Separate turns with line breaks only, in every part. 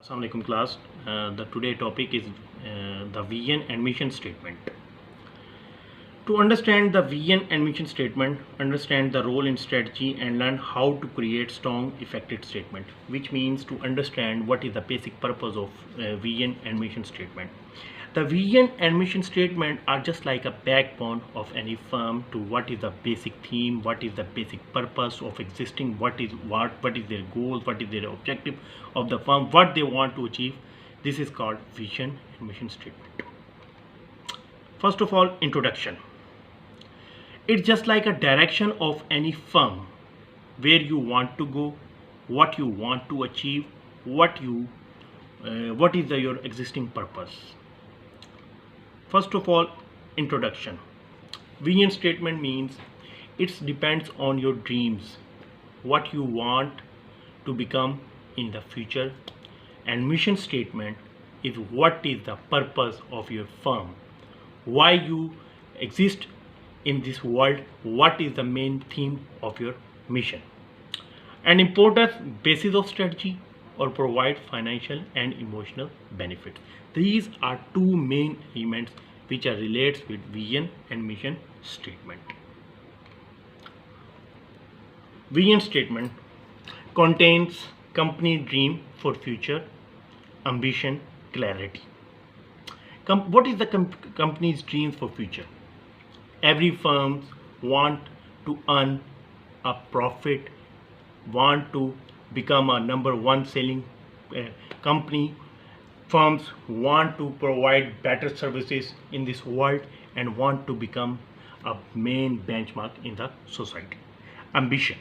Assalamu alaikum class. The today topic is the vision and mission statement. To understand the vision and mission statement, understand the role in strategy and learn how to create strong effective statement, which means to understand what is the basic purpose of vision and mission statement. The vision and mission statement are just like a backbone of any firm to what is the basic theme, what is the basic purpose of existing, what is their goal, what is their objective of the firm, what they want to achieve. This is called vision and mission statement. First of all, introduction. It's just like a direction of any firm, where you want to go, what you want to achieve, what is your existing purpose. First of all, introduction. Vision statement means it depends on your dreams, what you want to become in the future, and mission statement is what is the purpose of your firm, why you exist in this world, what is the main theme of your mission. An important basis of strategy or provide financial and emotional benefits. These are two main elements which are related with vision and mission statement. Vision statement contains company dream for future, ambition, clarity. What is the company's dreams for future? Every firm want to earn a profit, want to become a number one selling company. Firms want to provide better services in this world and want to become a main benchmark in the society. Ambition.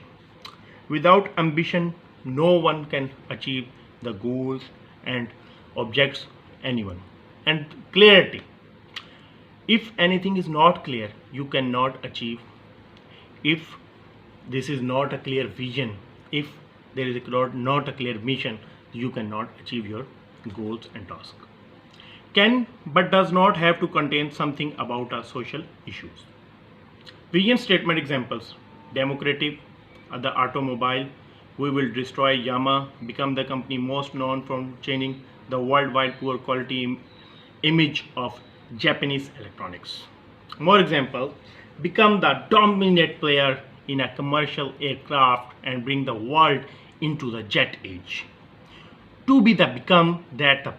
Without ambition, no one can achieve the goals and objects anyone. And clarity. If anything is not clear, you cannot achieve. If this is not a clear vision, if there is not a clear mission, you cannot achieve your goals and tasks. Can but does not have to contain something about our social issues. Vision statement examples: democratic, the automobile, we will destroy Yamaha, become the company most known for changing the worldwide poor quality image of Japanese electronics. More example, become the dominant player in a commercial aircraft and bring the world into the jet age. To be the become that the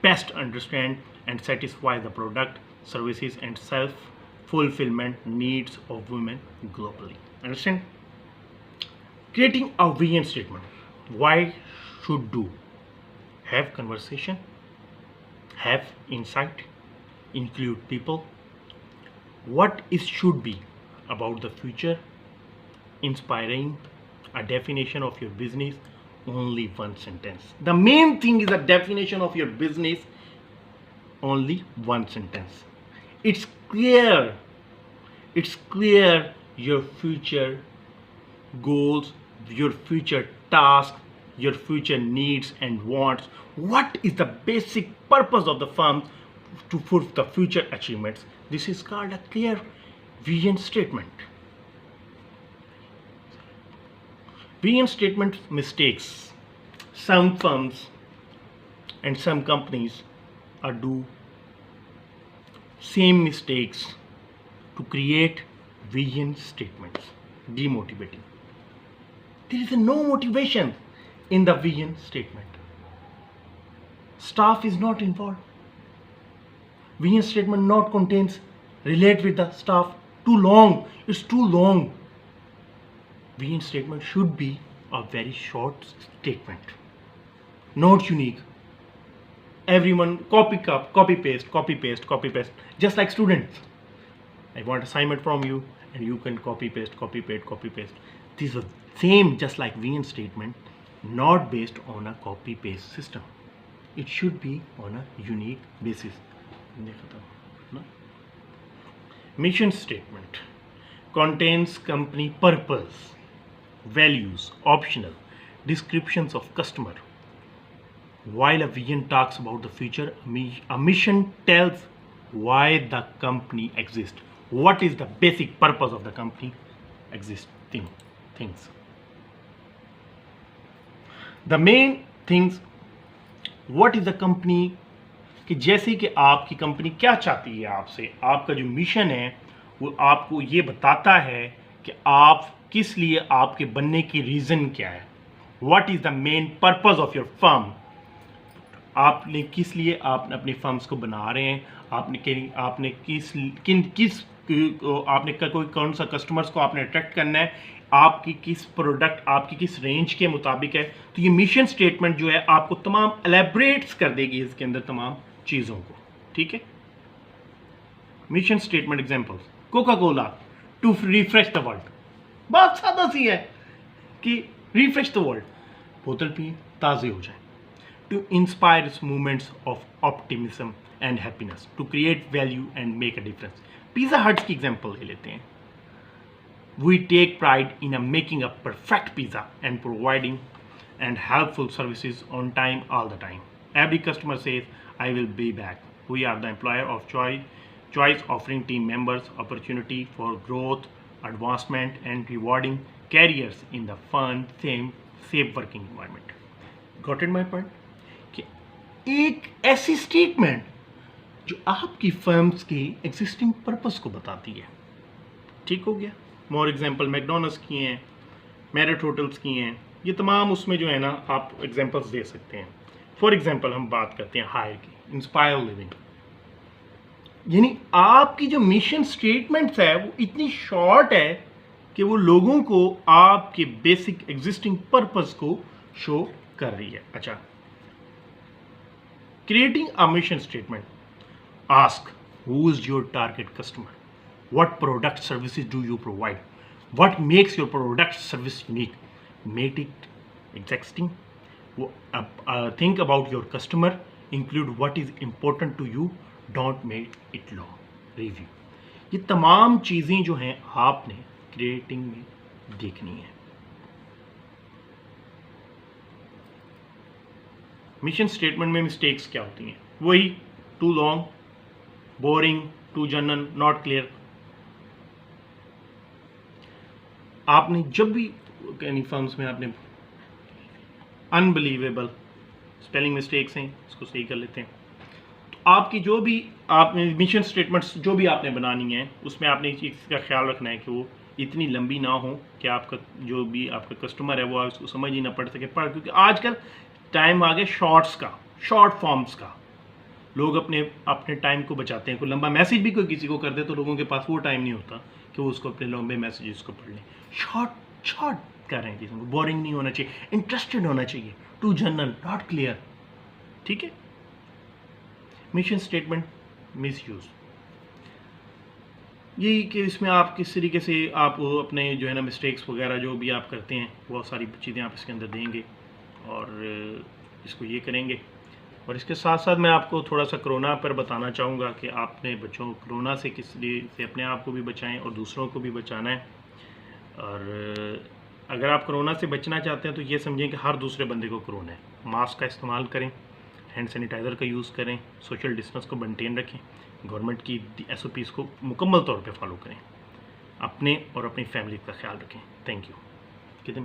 best understand and satisfy the product, services and self-fulfillment needs of women globally. Understand? Creating a vision statement. Why should do? Have conversation, have insight, include people. What is should be about the future, inspiring, a definition of your business, only one sentence. The main thing is a definition of your business, only one sentence. It's clear your future goals, your future tasks, your future needs and wants. What is the basic purpose of the firm for the future achievements? This is called a clear vision statement. Vision statement mistakes. Some firms and some companies are do same mistakes to create vision statements. Demotivating. There is no motivation in the vision statement. Staff is not involved. Vision statement not contains relate with the staff. Too long. It's too long. Vision statement should be a very short statement, not unique. Everyone copy paste, just like students. I want assignment from you and you can copy paste. These are same just like vision statement, not based on a copy paste system. It should be on a unique basis. Mission statement contains company purpose, values, optional, descriptions of customer. While a vision talks about the future, a mission tells why the company exists. What is the basic purpose of the company existing things. The main things what is the company, कि जैसे कि आपकी company क्या चाहती है आपसे, आपका जो मिशन है वो आपको ये बताता है कि आप किस लिए, आपके बनने की रीज़न क्या है, what is the main purpose of your firm, आपने किस लिए आप अपने फर्म्स को बना रहे हैं, आपने कोई कौन सा कस्टमर्स को आपने अट्रैक्ट करना है, आपकी किस प्रोडक्ट आपकी किस रेंज के मुताबिक है। तो ये मिशन स्टेटमेंट जो है आपको तमाम एलेबरेट्स कर देगी इसके अंदर तमाम चीज़ों को, ठीक है। Mission statement examples, Coca Cola to refresh the world, बात सादा सी है कि रिफ्रेश द वर्ल्ड, बोतल पिए ताज़े हो जाए, to inspire movements of optimism and happiness, to create value and make a difference. Pizza हट की एग्जांपल ले लेते हैं। We take pride in making a perfect pizza and providing and helpful services on time all the time. Every customer says, "I will be back." We are the employer of choice, offering team members opportunity for growth, advancement, and rewarding careers in the fun, safe working environment. Got it my point? कि एक ऐसी statement जो आपकी firms के existing purpose को बताती है, ठीक हो गया। मोर एग्जांपल मैकडोनल्ड्स की हैं, मैरिट होटल्स की हैं, ये तमाम उसमें जो है ना आप एग्जांपल्स दे सकते हैं। फॉर एग्जांपल हम बात करते हैं हायर की, इंस्पायर लिविंग, यानी आपकी जो मिशन स्टेटमेंट्स है वो इतनी शॉर्ट है कि वो लोगों को आपके बेसिक एग्जिस्टिंग पर्पस को शो कर रही है। अच्छा, creating a mission statement, ask who is your target customer, what product services do you provide, what makes your product service unique, make it existing, think about your customer, include what is important to you, don't make it long, review। ये तमाम चीज़ें जो हैं आपने creating में देखनी है। Mission statement में मिस्टेक्स क्या होती हैं, वही too long, boring, too general, not clear. आपने जब भी यानी फर्म्स में आपने अनबिलीवेबल स्पेलिंग मिस्टेक्स हैं, इसको सही कर लेते हैं। तो आपकी जो भी आपने मिशन स्टेटमेंट्स जो भी आपने बनानी है उसमें आपने इस चीज़ का ख्याल रखना है कि वो इतनी लंबी ना हो कि आपका जो भी आपका कस्टमर है वो उसको समझ ही ना पड़ सके, पर क्योंकि आजकल टाइम आ गया शॉर्ट्स का, शॉर्ट फॉर्म्स का, लोग अपने टाइम को बचाते हैं। कोई लंबा मैसेज भी कोई किसी को कर दे तो लोगों के पास वो टाइम नहीं होता कि वो उसको अपने लंबे मैसेजेस को पढ़ लें। शॉर्ट कर रहे हैं चीज़ों को, बोरिंग नहीं होना चाहिए, इंटरेस्टेड होना चाहिए, टू जनरल, नॉट क्लियर, ठीक है। मिशन स्टेटमेंट मिसयूज, यही कि इसमें आप किस तरीके से आप अपने जो है ना मिस्टेक्स वगैरह जो भी आप करते हैं बहुत सारी चीज़ें आप इसके अंदर देंगे और इसको ये करेंगे। और इसके साथ साथ मैं आपको थोड़ा सा कोरोना पर बताना चाहूँगा कि आपने बच्चों कोरोना से किस लिए से अपने आप को भी बचाएं और दूसरों को भी बचाना है। और अगर आप कोरोना से बचना चाहते हैं तो ये समझें कि हर दूसरे बंदे को कोरोना है। मास्क का इस्तेमाल करें, हैंड सैनिटाइज़र का यूज़ करें, सोशल डिस्टेंस को मेंटेन रखें, गवर्नमेंट की SOPs को मुकम्मल तौर पे फॉलो करें, अपने और अपनी फैमिली का ख्याल रखें। Thank you. कितने